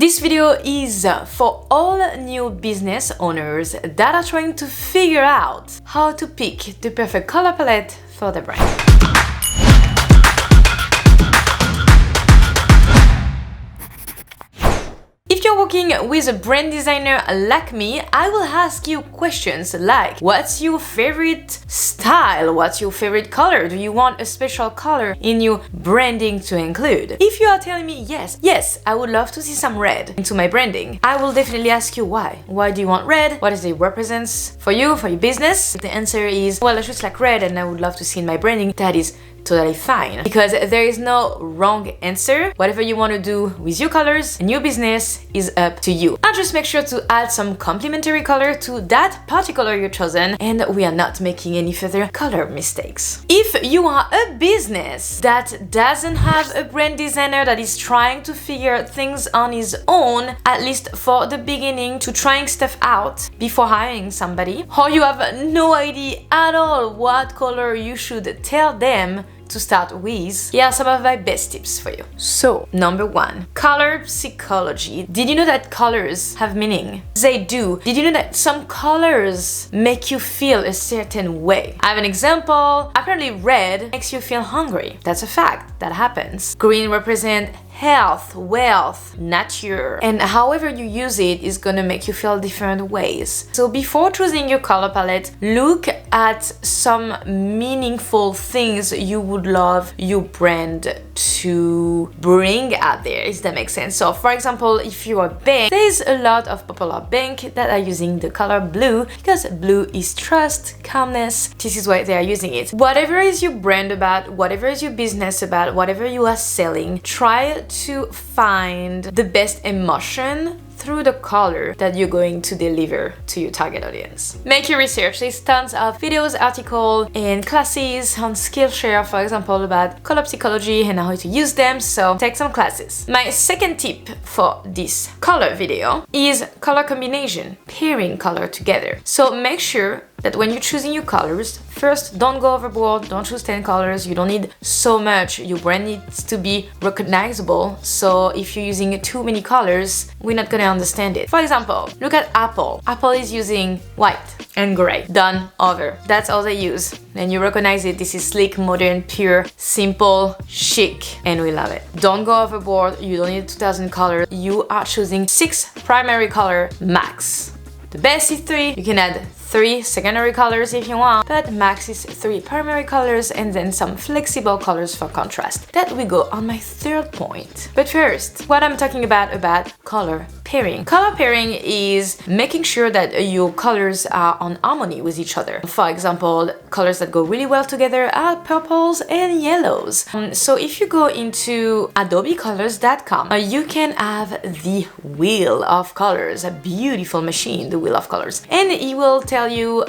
This video is for all new business owners that are trying to figure out how to pick the perfect color palette for their brand. If you're working with a brand designer like me, I will ask you questions like, what's your favorite style? What's your favorite color? Do you want a special color in your branding to include? If you are telling me yes, I would love to see some red into my branding, I will definitely ask you why. Why do you want red? What does it represents for you, for your business? If the answer is, well, I just like red and I would love to see in my branding, that is totally fine, because there is no wrong answer. Whatever you want to do with your colors and your business is up to you. And just make sure to add some complementary color to that particular you've chosen, and we are not making any further color mistakes. If you are a business that doesn't have a brand designer that is trying to figure things on his own, at least for the beginning, to trying stuff out before hiring somebody, or you have no idea at all what color you should tell them to start with, here are some of my best tips for you. So, number one, color psychology. Did you know that colors have meaning? They do. Did you know that some colors make you feel a certain way? I have an example. Apparently red makes you feel hungry. That's a fact. That happens. Green represents health, wealth, nature, and however you use it is gonna make you feel different ways. So before choosing your color palette, look at some meaningful things you would love your brand to bring out there, if that makes sense. So for example, if you're a bank, there's a lot of popular banks that are using the color blue because blue is trust, calmness. This is why they are using it. Whatever is your brand about, whatever is your business about, whatever you are selling, try to find the best emotion through the color that you're going to deliver to your target audience. Make your research. There's tons of videos, articles, and classes on Skillshare, for example, about color psychology and how to use them, so take some classes. My second tip for this color video is color combination, pairing color together. So make sure that when you're choosing your colors, first, don't go overboard, don't choose 10 colors, you don't need so much, your brand needs to be recognizable, so if you're using too many colors, we're not gonna understand it. For example, look at Apple. Apple is using white and gray, done, over. That's all they use, and you recognize it. This is sleek, modern, pure, simple, chic, and we love it. Don't go overboard, you don't need 2000 colors, you are choosing 6 primary color max. The best is 3, you can add 3 secondary colors if you want, but max is 3 primary colors and then some flexible colors for contrast. That we go on my third point. But first, what I'm talking about color pairing. Color pairing is making sure that your colors are on harmony with each other. For example, colors that go really well together are purples and yellows. So if you go into adobecolors.com, you can have the wheel of colors, a beautiful machine, the wheel of colors, and it will tell you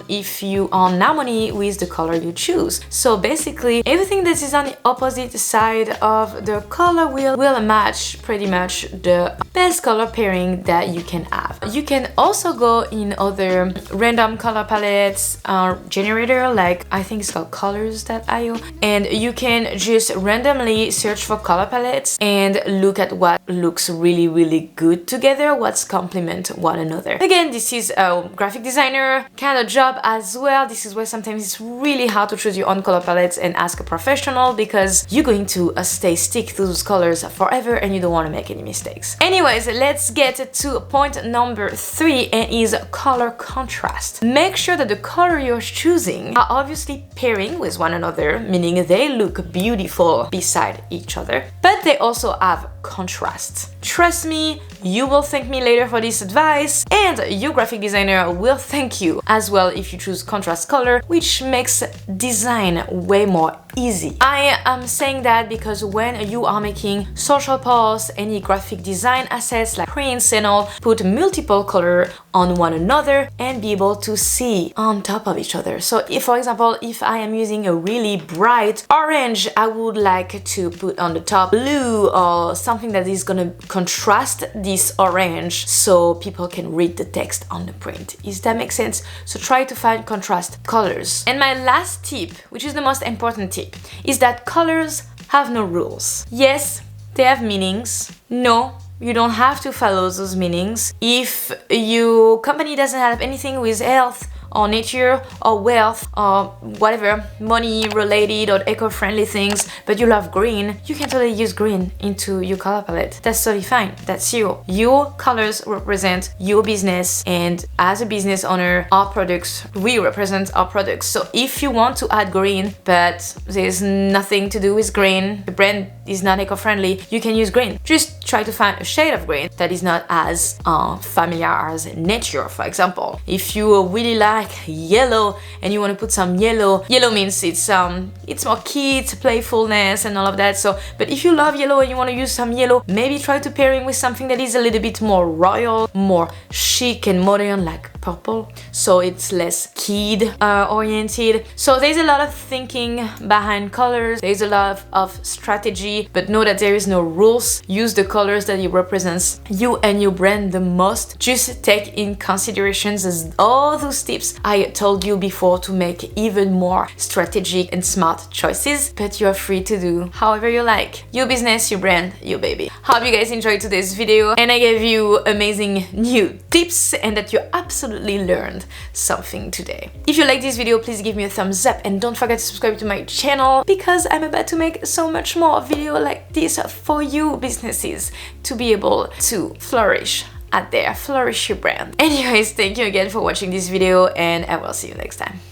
if you are in harmony with the color you choose. So basically, everything that is on the opposite side of the color wheel will match pretty much the best color pairing that you can have. You can also go in other random color palettes generator, like I think it's called colors.io, and you can just randomly search for color palettes and look at what looks really good together, what's complement one another. Again, this is a graphic designer kind of job as well. This is why sometimes it's really hard to choose your own color palettes and ask a professional, because you're going to stick to those colors forever and you don't want to make any mistakes. Anyways, let's get to point number 3, and is color contrast. Make sure that the color you're choosing are obviously pairing with one another, meaning they look beautiful beside each other, but they also have contrast. Trust me, you will thank me later for this advice, and your graphic designer will thank you as well if you choose contrast color, which makes design way more easy. I am saying that because when you are making social posts, any graphic design assets like prints and all, put multiple color on one another and be able to see on top of each other. So if, for example, if I am using a really bright orange, I would like to put on the top blue or something that is gonna contrast this orange so people can read the text on the print. Does that make sense? So try to find contrast colors. And my last tip, which is the most important tip, is that colors have no rules. Yes, they have meanings. No, You don't have to follow those meanings. If your company doesn't have anything with health or nature or wealth or whatever money related or eco-friendly things, but you love green, you can totally use green into your color palette. That's totally fine. That's you. Your colors represent your business, and as a business owner, our products, we represent our products. So if you want to add green but there's nothing to do with green, the brand is not eco-friendly, you can use green. Just try to find a shade of green that is not as familiar as nature, for example. If you really like yellow and you want to put some yellow means it's more kids, playfulness and all of that. So but if you love yellow and you want to use some yellow, maybe try to pairing with something that is a little bit more royal, more chic and modern, like purple, so it's less kid oriented. So there's a lot of thinking behind colors, there's a lot of strategy, but know that there is no rules. Use the colors that it represents you and your brand the most. Just take in considerations as all those tips I told you before to make even more strategic and smart choices, but you're free to do however you like. Your business, your brand, your baby. Hope you guys enjoyed today's video and I gave you amazing new tips and that you absolutely learned something today. If you like this video, please give me a thumbs up and don't forget to subscribe to my channel, because I'm about to make so much more video like this for you businesses to be able to flourish out there, flourish your brand. Anyways, thank you again for watching this video and I will see you next time.